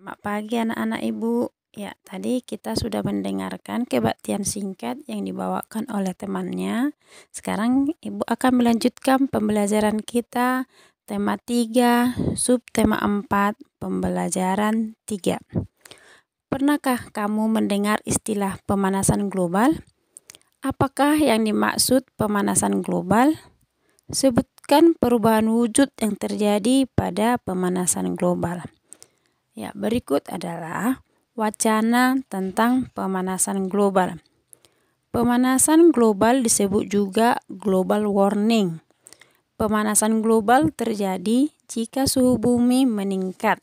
Selamat pagi anak-anak Ibu. Ya, tadi kita sudah mendengarkan kebaktian singkat yang dibawakan oleh temannya. Sekarang Ibu akan melanjutkan pembelajaran kita tema 3, subtema 4, pembelajaran 3. Pernahkah kamu mendengar istilah pemanasan global? Apakah yang dimaksud pemanasan global? Sebutkan perubahan wujud yang terjadi pada pemanasan global. Ya, berikut adalah wacana tentang pemanasan global. Pemanasan global disebut juga global warming. Pemanasan global terjadi jika suhu bumi meningkat.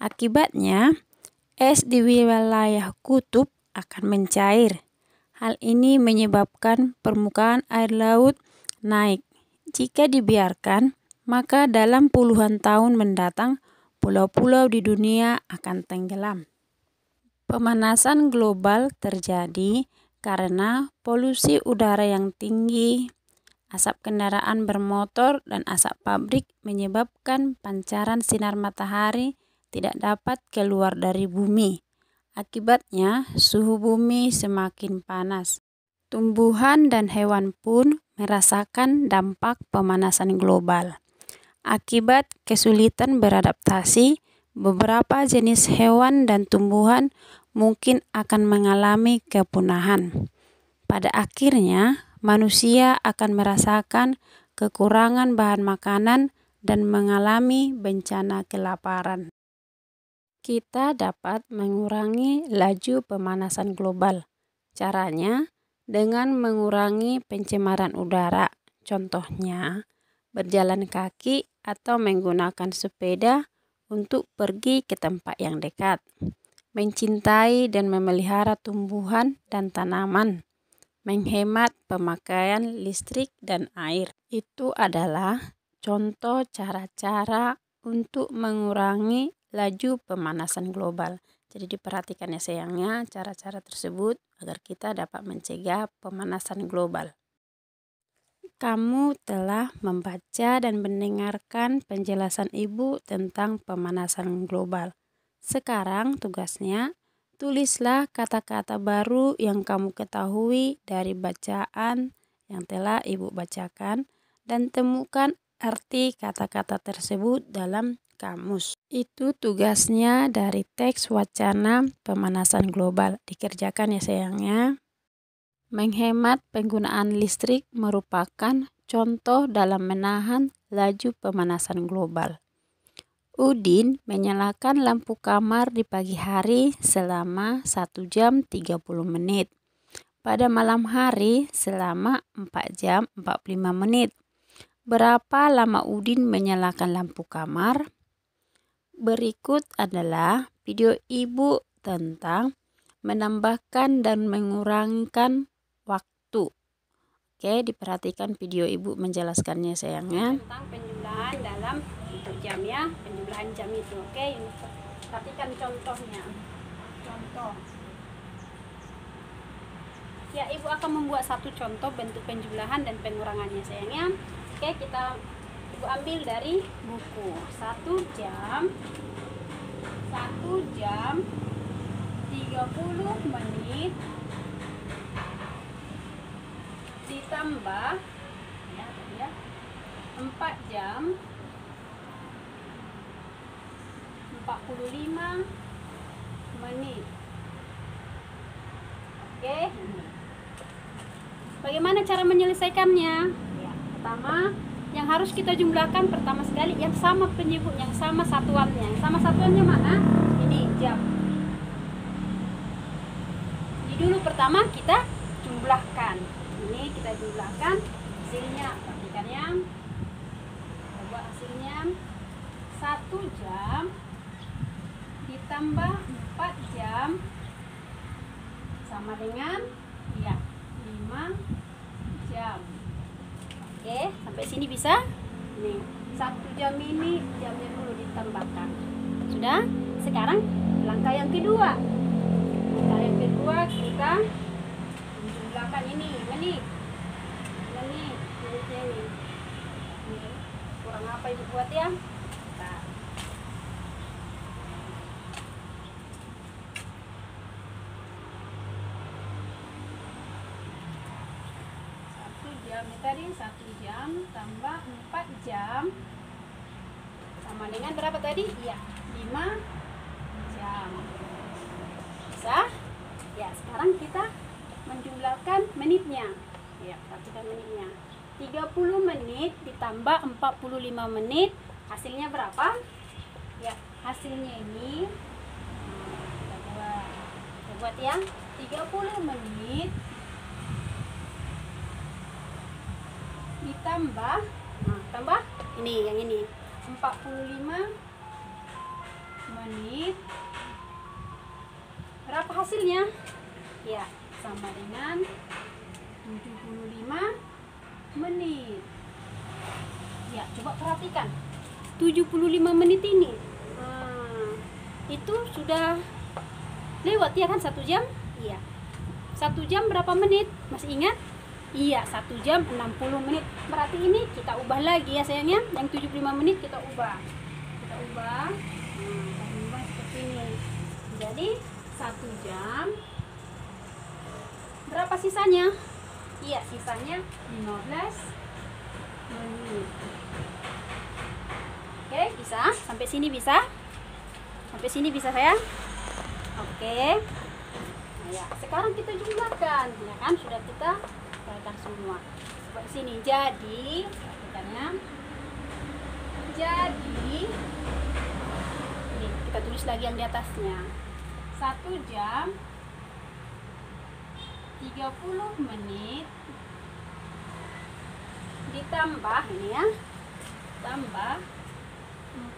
Akibatnya, es di wilayah kutub akan mencair. Hal ini menyebabkan permukaan air laut naik. Jika dibiarkan, maka dalam puluhan tahun mendatang, pulau-pulau di dunia akan tenggelam. Pemanasan global terjadi karena polusi udara yang tinggi, asap kendaraan bermotor, dan asap pabrik menyebabkan pancaran sinar matahari tidak dapat keluar dari bumi. Akibatnya, suhu bumi semakin panas. Tumbuhan dan hewan pun merasakan dampak pemanasan global. Akibat kesulitan beradaptasi, beberapa jenis hewan dan tumbuhan mungkin akan mengalami kepunahan. Pada akhirnya, manusia akan merasakan kekurangan bahan makanan dan mengalami bencana kelaparan. Kita dapat mengurangi laju pemanasan global. Caranya dengan mengurangi pencemaran udara. Contohnya, berjalan kaki atau menggunakan sepeda untuk pergi ke tempat yang dekat. Mencintai dan memelihara tumbuhan dan tanaman. Menghemat pemakaian listrik dan air. Itu adalah contoh cara-cara untuk mengurangi laju pemanasan global. Jadi diperhatikan ya sayangnya cara-cara tersebut agar kita dapat mencegah pemanasan global. Kamu telah membaca dan mendengarkan penjelasan Ibu tentang pemanasan global. Sekarang tugasnya, tulislah kata-kata baru yang kamu ketahui dari bacaan yang telah Ibu bacakan dan temukan arti kata-kata tersebut dalam kamus. Itu tugasnya dari teks wacana pemanasan global. Dikerjakan ya sayangnya. Menghemat penggunaan listrik merupakan contoh dalam menahan laju pemanasan global. Udin menyalakan lampu kamar di pagi hari selama 1 jam 30 menit. Pada malam hari selama 4 jam 45 menit. Berapa lama Udin menyalakan lampu kamar? Berikut adalah video Ibu tentang menambahkan dan mengurangikan waktu. Oke, diperhatikan video Ibu menjelaskannya sayangnya. Tentang penjumlahan dalam bentuk jam ya, penjumlahan jam itu. Oke, perhatikan contohnya. Contoh. Ya, Ibu akan membuat satu contoh bentuk penjumlahan dan pengurangannya sayangnya. Oke, Ibu ambil dari buku. 1 jam 30 menit ditambah 4 jam 45 menit. Oke. Bagaimana cara menyelesaikannya? Ya, pertama yang harus kita jumlahkan pertama sekali yang sama penyebut, yang sama satuannya. Yang sama satuannya mana? Ini jam. Jadi dulu pertama kita jumlahkan. Ini kita jumlahkan hasilnya. Perhatikan ya. Coba hasilnya 1 jam ditambah 4 jam sama dengan 5 jam. Oke, sampai sini bisa? Nih, 1 jam ini jamnya dulu ditambahkan. Sudah? Sekarang langkah yang kedua. Langkah yang kedua kita menjumlahkan ini, menitnya ini. Kurang apa Ibu buat ya? Nah. jamnya tadi 1 jam tambah 4 jam sama dengan berapa tadi? Iya, 5 jam. Bisa? Ya, sekarang kita menjumlahkan menitnya. Ya, perhatikan menitnya. 30 menit ditambah 45 menit, hasilnya berapa? Ya, hasilnya ini kita buat ya. 30 menit ditambah tambah ini yang ini 45 menit, berapa hasilnya? Ya, sama dengan 75 menit. Ya, coba perhatikan 75 menit ini itu sudah lewat ya kan 1 jam. Iya, 1 jam berapa menit? Masih ingat? Iya, 1 jam 60 menit. Berarti ini kita ubah lagi ya sayangnya. Yang 75 menit kita ubah. Kita ubah seperti ini. Jadi 1 jam berapa sisanya? Iya, sisanya 15 menit. Oke, bisa? Sampai sini bisa? Sampai sini bisa sayang? Oke. Nah, ya, sekarang kita jumlahkan. Ya kan, sudah kita jumlahkan semua. Seperti sini. Jadi, perhatikannya. Jadi, ini kita tulis lagi yang di atasnya. 1 jam 30 menit ditambah ini ya, tambah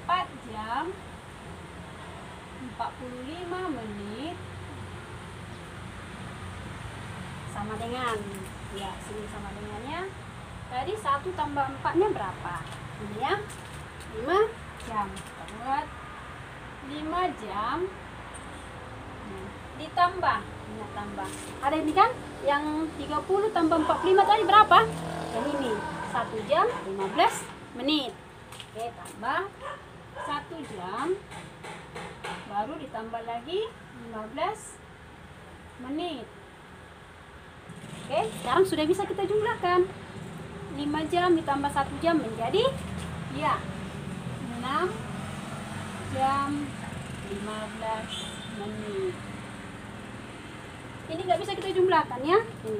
4 jam 45 menit sama dengan, ya sini sama dengannya tadi 1 tambah 4 nya berapa? Ini ya 5 jam. Kita buat 5 jam ditambah, ini tambah, ada ini kan yang 30 tambah 45 tadi berapa? Yang ini 1 jam 15 menit. Oke, tambah 1 jam baru ditambah lagi 15 menit. Oke, sekarang sudah bisa kita jumlahkan. 5 jam ditambah 1 jam menjadi ya 6 jam 15 menit. Ini nggak bisa kita jumlahkan ya. Ini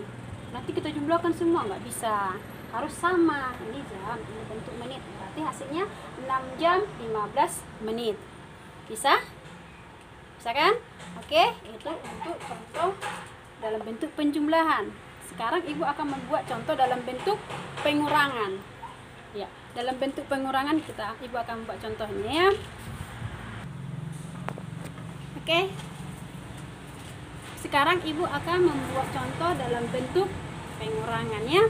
nanti kita jumlahkan semua nggak bisa, harus sama. Ini jam, ini bentuk menit, berarti hasilnya 6 jam 15 menit. Bisa? Bisa kan? Oke, itu untuk contoh dalam bentuk penjumlahan. Sekarang ibu akan membuat contoh dalam bentuk pengurangan. Ya, dalam bentuk pengurangan ibu akan membuat contohnya ya. Oke. Sekarang ibu akan membuat contoh dalam bentuk pengurangan ya.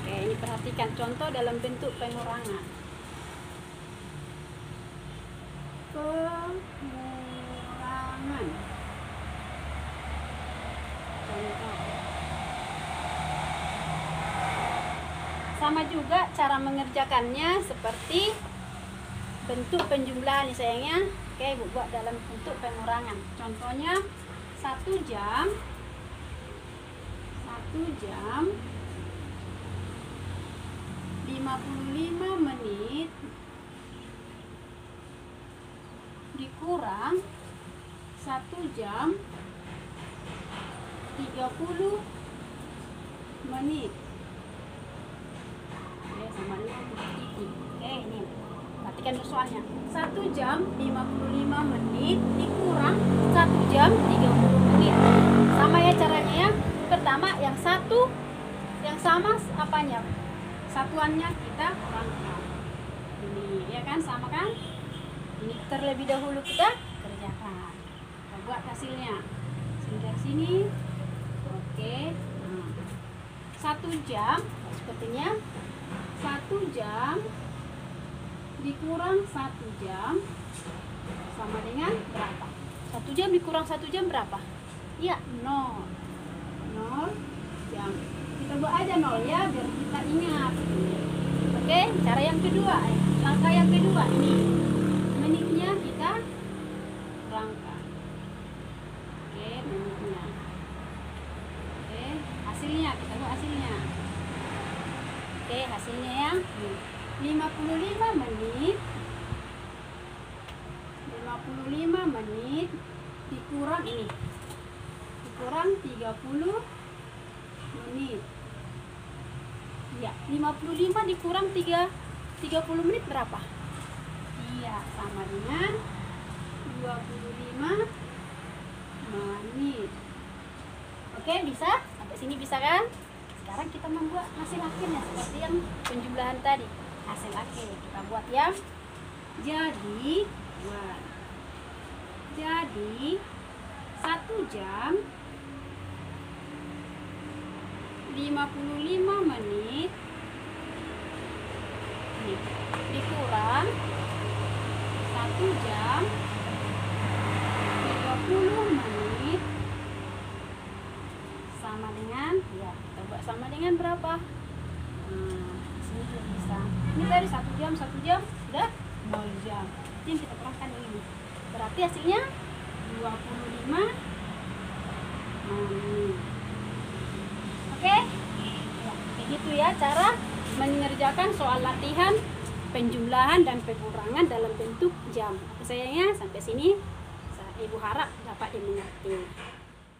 Oke, ini perhatikan contoh dalam bentuk pengurangan. Pengurangan. Contoh. Sama juga cara mengerjakannya seperti bentuk penjumlahan nih sayangnya. Oke, ibu buat dalam bentuk pengurangan. Contohnya 1 jam 55 menit dikurang 1 jam 30 menit. Oke, sama dengan titik. Oke, ini perhatikan soalnya. 1 jam 55 menit dikurang 1 jam 30 menit. Sama ya caranya ya. Pertama yang satu yang sama apanya? Satuannya kita kurangkan. Ini ya kan, sama kan? Ini terlebih dahulu kita kerjakan. Kita buat hasilnya. Dari sini. Oke. 1 jam sepertinya 1 jam dikurang 1 jam sama dengan berapa? 1 jam dikurang 1 jam berapa? Iya, 0 jam. Kita buat aja 0 ya, biar kita ingat. Oke, cara yang kedua, langkah yang kedua ini menitnya kita kurangkan. Oke, menitnya. Oke, hasilnya kita buat hasilnya. Oke, hasilnya ya. 55 menit 55 menit dikurang ini. Dikurang 30 menit. Ya, 55 dikurang 30 menit berapa? Iya, sama dengan 25 menit. Oke, bisa? Sampai sini bisa kan? Sekarang kita membuat hasil akhirnya seperti yang penjumlahan tadi. Hasil akhir kita buat yang jadi 1 jam 55 menit nih, dikurang 1 jam 30 menit sama dengan, ya kita buat sama dengan berapa? Sini belum bisa. Ini tadi 1 jam sudah 0 jam. Ini kita kurangkan ini. Berarti hasilnya 25 menit. Oke? Ya, kayak gitu ya cara mengerjakan soal latihan penjumlahan dan pengurangan dalam bentuk jam. Sayangnya sampai sini Ibu harap dapat dimengerti.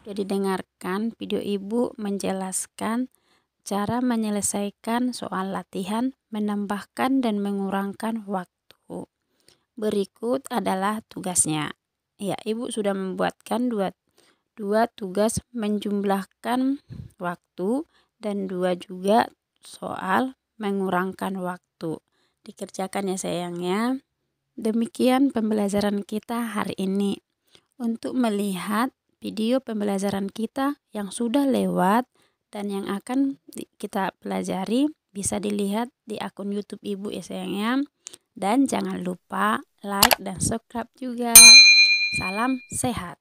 Jadi dengarkan video Ibu menjelaskan cara menyelesaikan soal latihan, menambahkan dan mengurangkan waktu. Berikut adalah tugasnya. Ya, Ibu sudah membuatkan dua tugas menjumlahkan waktu dan 2 juga soal mengurangkan waktu. Dikerjakan ya sayangnya. Demikian pembelajaran kita hari ini. Untuk melihat video pembelajaran kita yang sudah lewat dan yang akan kita pelajari bisa dilihat di akun YouTube Ibu ya sayangnya. Dan jangan lupa like dan subscribe juga. Salam sehat.